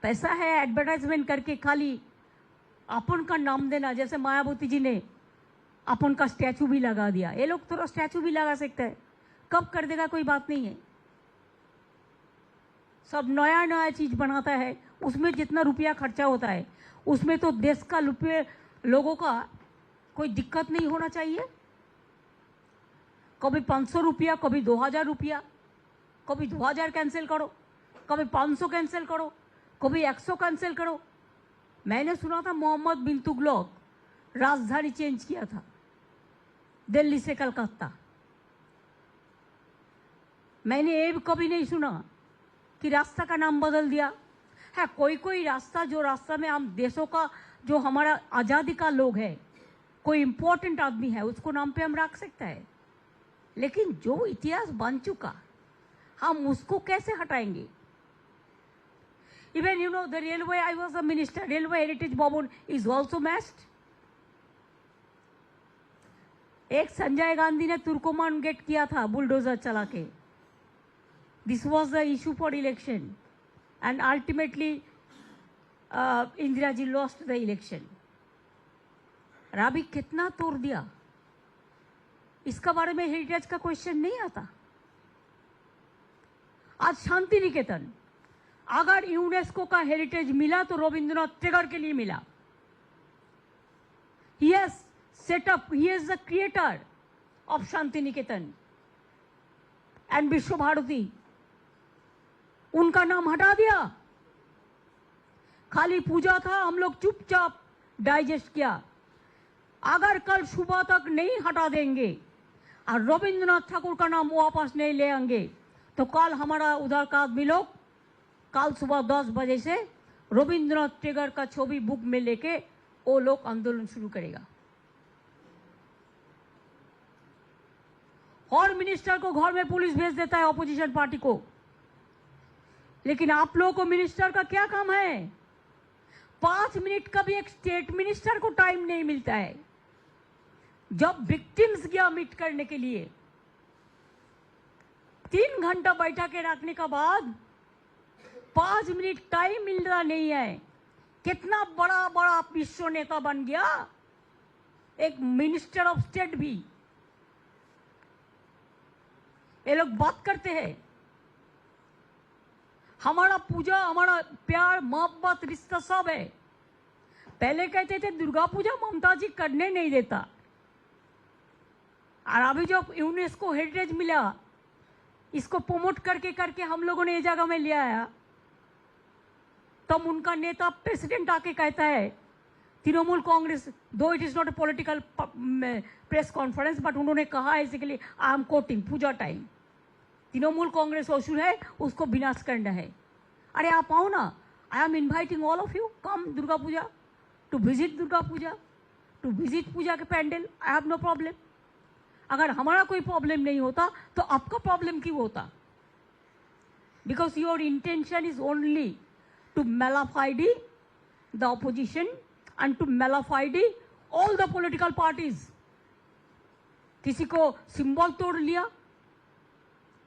पैसा है एडवर्टाइजमेंट करके खाली अपन का नाम देना, जैसे मायावती जी ने अपन का स्टैचू भी लगा दिया। ये लोग थोड़ा स्टैचू भी लगा सकते हैं, कब कर देगा कोई बात नहीं है। सब नया नया चीज बनाता है, उसमें जितना रुपया खर्चा होता है उसमें तो देश का रुपये लोगों का कोई दिक्कत नहीं होना चाहिए। कभी 500 रुपया, कभी 2000 रुपया, कभी 2000 कैंसिल करो, कभी 500 कैंसिल करो, कभी 100 कैंसिल करो। मैंने सुना था मोहम्मद बिन तुगलक राजधानी चेंज किया था दिल्ली से कलकत्ता। मैंने ये भी कभी नहीं सुना कि रास्ता का नाम बदल दिया है। कोई कोई रास्ता, जो रास्ता में हम देशों का, जो हमारा आज़ादी का लोग है, कोई इंपॉर्टेंट आदमी है, उसको नाम पे हम रख सकते हैं, लेकिन जो इतिहास बन चुका हम उसको कैसे हटाएंगे। Even you know the railway, I was a minister, railway heritage भवन is also messed. एक संजय गांधी ने तुर्कोमान गेट किया था बुलडोजर चला के। This was the issue for election and ultimately Indira ji lost the election. और अभी कितना तोड़ दिया, इसका बारे में हेरिटेज का क्वेश्चन नहीं आता। आज शांति निकेतन, अगर यूनेस्को का हेरिटेज मिला तो रविंद्रनाथ टैगोर के लिए मिला। He has set up, he is the creator of Shanti Niketan and विश्व भारती। उनका नाम हटा दिया, खाली पूजा था, हम लोग चुपचाप डाइजेस्ट किया। अगर कल सुबह तक नहीं हटा देंगे और रविंद्रनाथ ठाकुर का नाम वापस नहीं ले आएंगे तो कल हमारा उधर का आदमी लोग कल सुबह 10 बजे से रविंद्रनाथ टैगोर का छवि बुक में लेके वो लोग आंदोलन शुरू करेगा। और मिनिस्टर को घर में पुलिस भेज देता है ऑपोजिशन पार्टी को, लेकिन आप लोगों को मिनिस्टर का क्या काम है? 5 मिनट का भी एक स्टेट मिनिस्टर को टाइम नहीं मिलता है। जब विक्टिम्स गया मीट करने के लिए 3 घंटा बैठा के रखने का बाद 5 मिनट टाइम मिल रहा नहीं है। कितना बड़ा बड़ा विश्व नेता बन गया एक मिनिस्टर ऑफ स्टेट भी। ये लोग बात करते हैं हमारा पूजा, हमारा प्यार, मोहब्बत, रिश्ता सब है। पहले कहते थे दुर्गा पूजा ममता जी करने नहीं देता, और अभी जब यूनेस्को हेरिटेज मिला, इसको प्रमोट करके करके हम लोगों ने ये जगह में ले आया, तब उनका नेता प्रेसिडेंट आके कहता है Trinamool Congress, though it is not a political press conference, but उन्होंने कहा basically I am quoting Puja time, Trinamool Congress असुर है, उसको विनाश करना है। अरे आप आओ ना, I am inviting all of you, come Durga Puja, to visit Durga Puja, to visit Puja के pandal, I have no problem. अगर हमारा कोई प्रॉब्लम नहीं होता तो आपका प्रॉब्लम क्यों होता? Because your intention is only to nullify the opposition and to nullify all the political parties. किसी को सिंबल तोड़ लिया,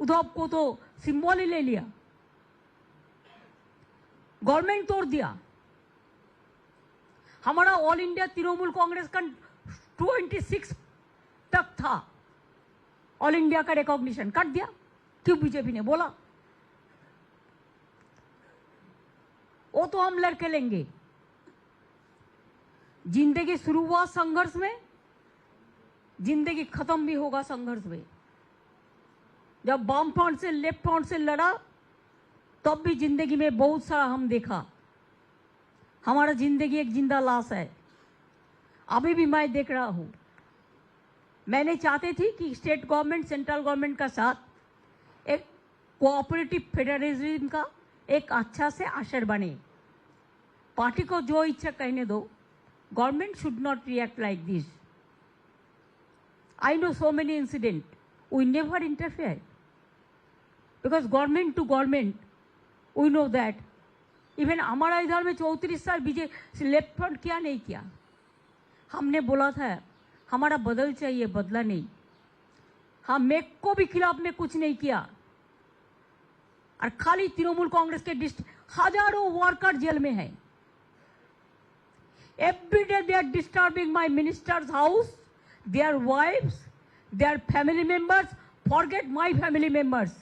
उद्धव को तो सिंबल ही ले लिया, गवर्नमेंट तोड़ दिया। हमारा ऑल इंडिया तृणमूल कांग्रेस का 26 तक था, ऑल इंडिया का रिकॉग्निशन काट दिया। क्यों? बीजेपी ने बोला वो तो हम लड़के लेंगे। जिंदगी शुरू हुआ संघर्ष में, जिंदगी खत्म भी होगा संघर्ष में। जब वाम फ्रंट से लेफ्ट फ्रंट से लड़ा तब भी जिंदगी में बहुत सारा हम देखा। हमारा जिंदगी एक जिंदा लाश है, अभी भी मैं देख रहा हूं। मैंने चाहते थी कि स्टेट गवर्नमेंट सेंट्रल गवर्नमेंट का साथ एक कोऑपरेटिव फेडरलिज्म का एक अच्छा से असर बने। पार्टी को जो इच्छा कहने दो, government should not react like this. I know so many incident, we never interfere because government to government we know that. Even हमारा इधर में 34 साल बीजेपी लेफ्ट फ्रंट किया नहीं किया। हमने बोला था हमारा बदल चाहिए, बदला नहीं। हम मेक को भी खिलाफ में कुछ नहीं किया, और खाली तृणमूल कांग्रेस के हजारों वर्कर जेल में है। Every day they are disturbing my ministers house, their wives, their family members, forget my family members.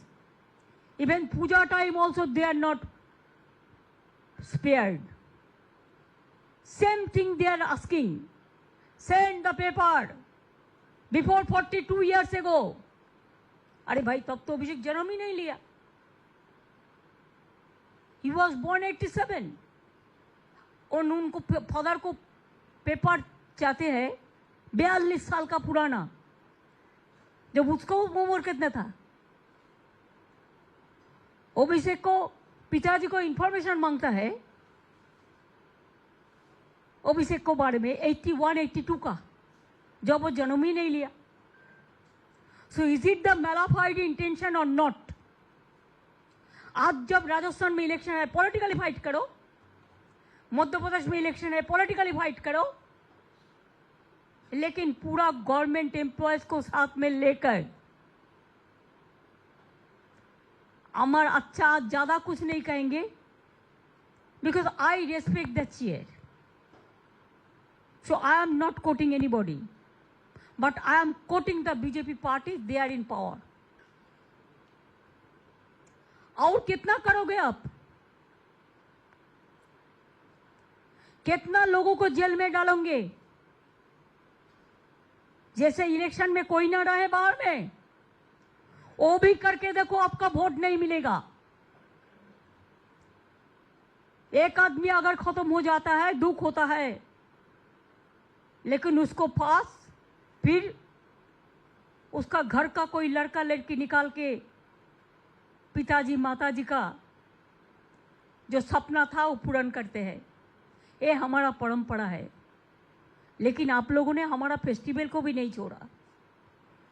Even Puja time also they are not spared. Same thing they are asking. Send the paper before 42 years ago. अरे भाई तब तो अभिषेक जन्म ही नहीं लिया। He was born 87. और उनको फादर को पेपर चाहते हैं 42 साल का पुराना, जब उसको उम्र कितना था। अभिषेक को पिताजी को इंफॉर्मेशन मांगता है अभिषेक को बारे में 81-82 का, जब वो जन्म ही नहीं लिया। So is it the malafide intention or not? आज जब राजस्थान में इलेक्शन है पॉलिटिकली फाइट करो, मध्य प्रदेश में इलेक्शन है पॉलिटिकली फाइट करो, लेकिन पूरा गवर्नमेंट एम्प्लॉयज को साथ में लेकर अमर अच्छा ज्यादा कुछ नहीं कहेंगे, because I respect the chair. So I am not quoting anybody, but I am quoting the BJP party, they are in power. और कितना करोगे आप? कितना लोगों को जेल में डालोगे? जैसे इलेक्शन में कोई ना रहे बाहर में, वो भी करके देखो, आपका वोट नहीं मिलेगा। एक आदमी अगर खत्म हो जाता है दुख होता है, लेकिन उसको पास फिर उसका घर का कोई लड़का लड़की निकाल के पिताजी माताजी का जो सपना था वो पूर्ण करते हैं। ये हमारा परंपरा है। लेकिन आप लोगों ने हमारा फेस्टिवल को भी नहीं छोड़ा।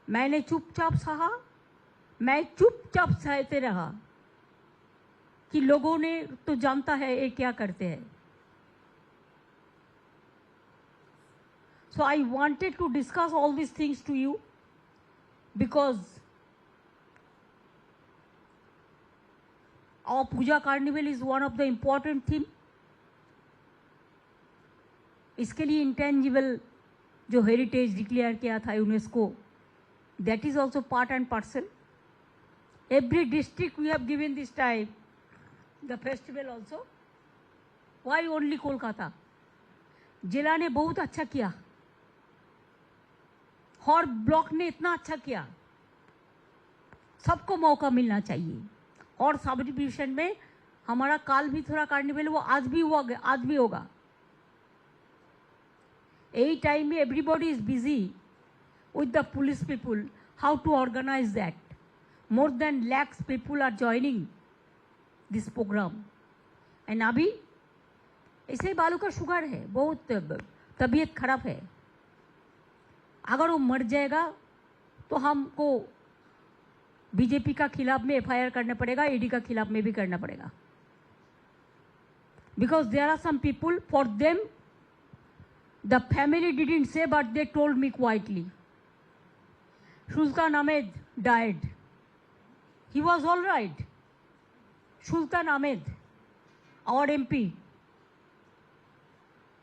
मैंने चुपचाप सहा, मैं चुपचाप सहते रहा कि लोगों ने तो जानता है ये क्या करते हैं। So I wanted to discuss all this things to you because our Puja carnival is one of the important theme. इसके लिए इंटेंजिबल जो हेरिटेज डिक्लेयर किया था UNESCO, that is also part and parcel. Every district we have given this time the festival also. Why only Kolkata? जिला ने बहुत अच्छा किया, हर ब्लॉक ने इतना अच्छा किया। सबको मौका मिलना चाहिए। और सब डिवीजन में हमारा काल भी थोड़ा कार्निवल वो आज भी हुआ, आज भी होगा। यही टाइम में everybody is busy with the police people how to organise that. More than lakhs people are joining this program. And अभी ऐसे बालू का शुगर है, बहुत तबीयत खराब है। अगर वो मर जाएगा तो हमको बीजेपी का खिलाफ में एफआईआर करना पड़ेगा, ईडी का खिलाफ में भी करना पड़ेगा। Because there are some people, for them the family didn't say but they told me quietly. Sultan Ahmed died. He was all right. Sultan Ahmed, our MP,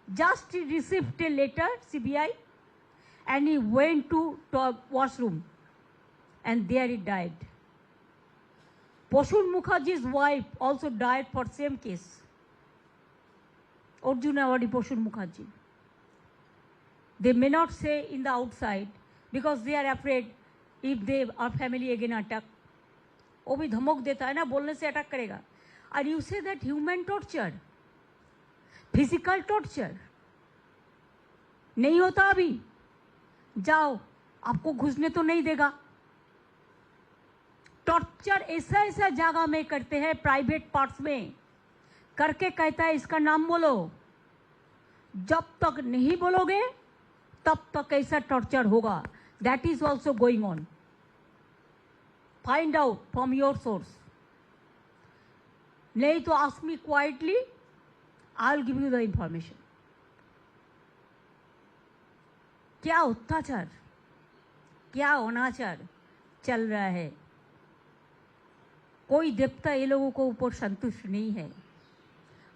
just received a letter, CBI, and he went to washroom, and there he died. Poshun Mukherjee's wife also died for same case. Arjun Awadi Poshun Mukherjee. They may not say in the outside because they are afraid if they are family again attack. वो भी धमक देता है ना, बोलने से attack करेगा। और you say that human torture, physical torture नहीं होता अभी। जाओ, आपको घुसने तो नहीं देगा। टॉर्चर ऐसा ऐसा जगह में करते हैं, प्राइवेट पार्ट्स में करके कहता है इसका नाम बोलो। जब तक नहीं बोलोगे तब तक ऐसा टॉर्चर होगा। That is also going on. Find out from your source. नहीं तो ask me quietly, I'll give you the information. क्या अत्याचार, क्या अनाचार चल रहा है। कोई देवता ये लोगों को ऊपर संतुष्ट नहीं है।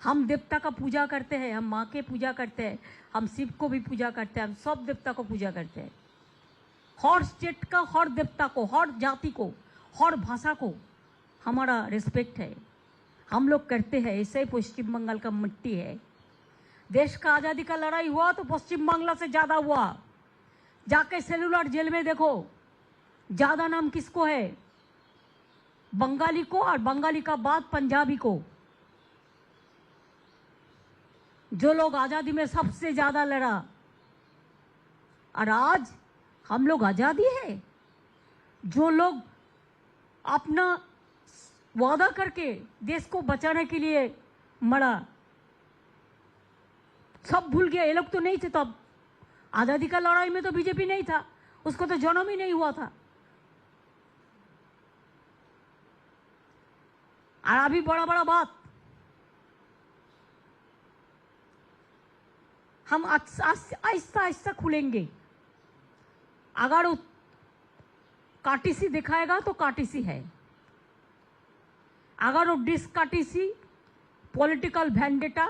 हम देवता का पूजा करते हैं, हम माँ के पूजा करते हैं, हम शिव को भी पूजा करते हैं, हम सब देवता को पूजा करते हैं। हर स्टेट का, हर देवता को, हर जाति को, हर भाषा को हमारा रिस्पेक्ट है, हम लोग करते हैं। ऐसे ही पश्चिम बंगाल का मिट्टी है। देश का आज़ादी का लड़ाई हुआ तो पश्चिम बांग्ला से ज़्यादा हुआ। जाके सेलुलर जेल में देखो, ज़्यादा नाम किसको है? बंगाली को, और बंगाली का बाद पंजाबी को। जो लोग आज़ादी में सबसे ज़्यादा लड़ा, और आज हम लोग आज़ादी है। जो लोग अपना वादा करके देश को बचाने के लिए मरा, सब भूल गया। ये लोग तो नहीं थे तब, आज़ादी का लड़ाई में तो बीजेपी नहीं था, उसको तो जन्म ही नहीं हुआ था। और अभी बड़ा बड़ा बात, हम आहिस्ता आहिस्ता खुलेंगे। अगर वो काटीसी दिखाएगा तो काटीसी है, अगर वो डिसकाटीसी पॉलिटिकल वेंडेटा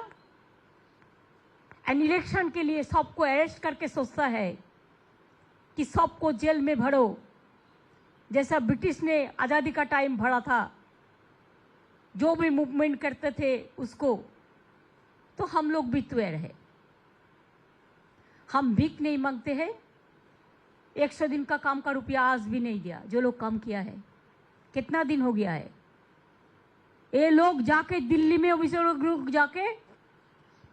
एंड इलेक्शन के लिए सबको अरेस्ट करके सोचता है कि सबको जेल में भरो, जैसा ब्रिटिश ने आज़ादी का टाइम भरा था, जो भी मूवमेंट करते थे उसको, तो हम लोग भी तैयार है। हम भीख नहीं मांगते हैं। 100 दिन का काम का रुपया आज भी नहीं दिया जो लोग काम किया है। कितना दिन हो गया है? ये लोग जाके दिल्ली में लोग जाके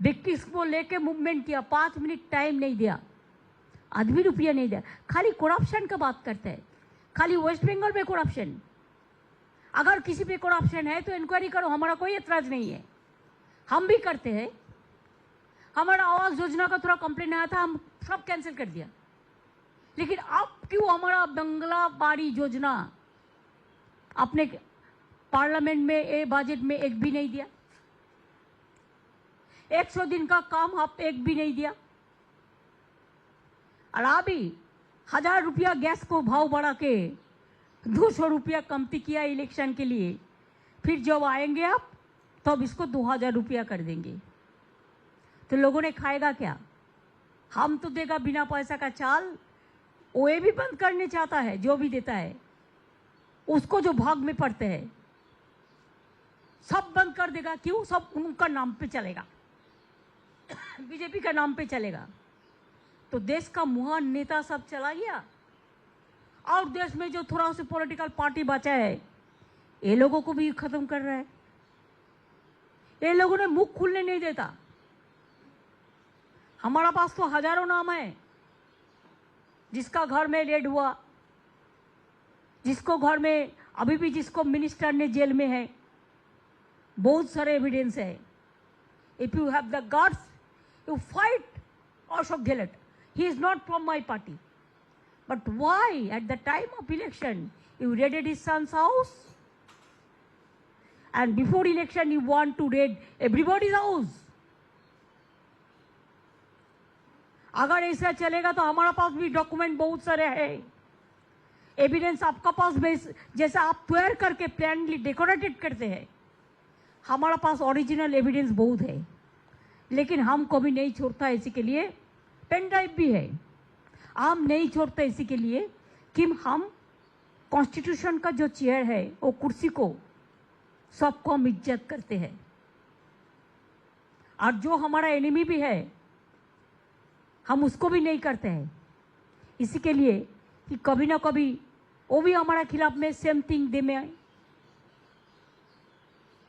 ब्रिटिश को लेके मूवमेंट किया, 5 मिनट टाइम नहीं दिया, आज भी रुपया नहीं दिया। खाली करप्शन का बात करते हैं, खाली वेस्ट बंगाल में करप्शन। अगर किसी पे करप्शन है तो इंक्वायरी करो, हमारा कोई एतराज नहीं है, हम भी करते हैं। हमारा आवास योजना का थोड़ा कंप्लेन आया था, हम सब कैंसिल कर दिया। लेकिन अब क्यों हमारा बंगला बाड़ी योजना अपने पार्लियामेंट में, ए बजट में एक भी नहीं दिया? 100 दिन का काम आप एक भी नहीं दिया। और अभी 1000 रुपया गैस को भाव बढ़ा के 200 रुपया कमती किया इलेक्शन के लिए। फिर जब आएंगे आप तब इसको 2000 रुपया कर देंगे, तो लोगों ने खाएगा क्या? हम तो देगा बिना पैसा का चाल, वो ये भी बंद करने चाहता है। जो भी देता है उसको जो भाग में पड़ते हैं सब बंद कर देगा। क्यों? सब उनका नाम पे चलेगा, बीजेपी का नाम पे चलेगा। तो देश का महान नेता सब चला गया, और देश में जो थोड़ा से पॉलिटिकल पार्टी बचा है ये लोगों को भी खत्म कर रहा है। ये लोगों ने मुख खुलने नहीं देता। हमारा पास तो हजारों नाम है, जिसका घर में रेड हुआ, जिसको घर में अभी भी जिसको मिनिस्टर ने जेल में है, बहुत सारे एविडेंस है। If you have the guts, you fight Ashok Gehlot. He is not from my party. But why at the time of election you raided his son's house? And before election you want to raid everybody's house? अगर ऐसा चलेगा तो हमारा पास भी document बहुत सारे हैं, evidence आपका पास जैसा आप तैयार करके प्लानली डेकोरेटेड करते हैं, हमारा पास ओरिजिनल एविडेंस बहुत है। लेकिन हम कभी नहीं छोड़ता इसी के लिए, पेन ड्राइव भी है। हम नहीं छोड़ते इसी के लिए कि हम कॉन्स्टिट्यूशन का जो चेयर है, वो कुर्सी को सबको हम इज्जत करते हैं। और जो हमारा एनिमी भी है हम उसको भी नहीं करते हैं, इसी के लिए कि कभी ना कभी वो भी हमारा खिलाफ में सेम थिंग दे में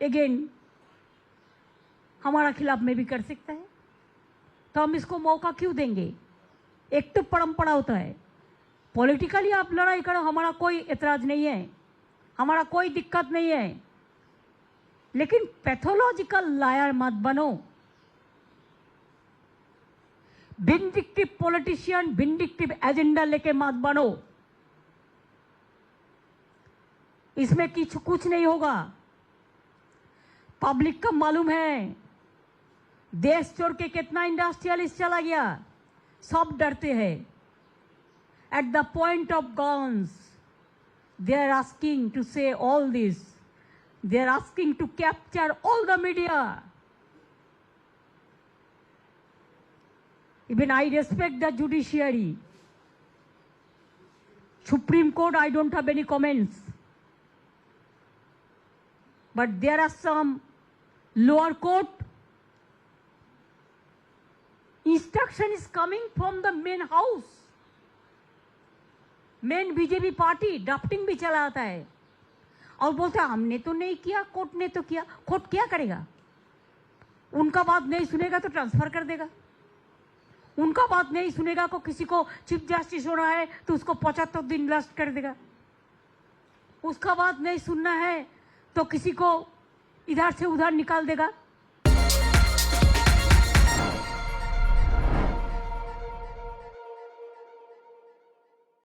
अगेन हमारा खिलाफ में भी कर सकता है। तो हम इसको मौका क्यों देंगे? एक तो परंपरा होता है, पॉलिटिकली आप लड़ाई करो, हमारा कोई एतराज नहीं है, हमारा कोई दिक्कत नहीं है। लेकिन पैथोलॉजिकल लायर मत बनो। विंडिक्टिव पॉलिटिशियन, विंडिक्टिव एजेंडा लेके मत बनो। इसमें कुछ नहीं होगा। पब्लिक का मालूम है देश छोड़ के कितना इंडस्ट्रियलिस्ट चला गया, सब डरते हैं। At the point of guns they are asking to say all this, they are asking to capture all the media, Even I respect the judiciary. Supreme Court, I don't have any comments. But there are some lower court. Instruction is coming from the main house. Main BJP party drafting भी चलाता है और बोलता है हमने तो नहीं किया, कोर्ट ने तो किया। कोर्ट क्या करेगा? उनका बात नहीं सुनेगा तो ट्रांसफर कर देगा। उनका बात नहीं सुनेगा को किसी को चीफ जस्टिस होना है तो उसको 75 दिन लास्ट कर देगा। उसका बात नहीं सुनना है तो किसी को इधर से उधर निकाल देगा।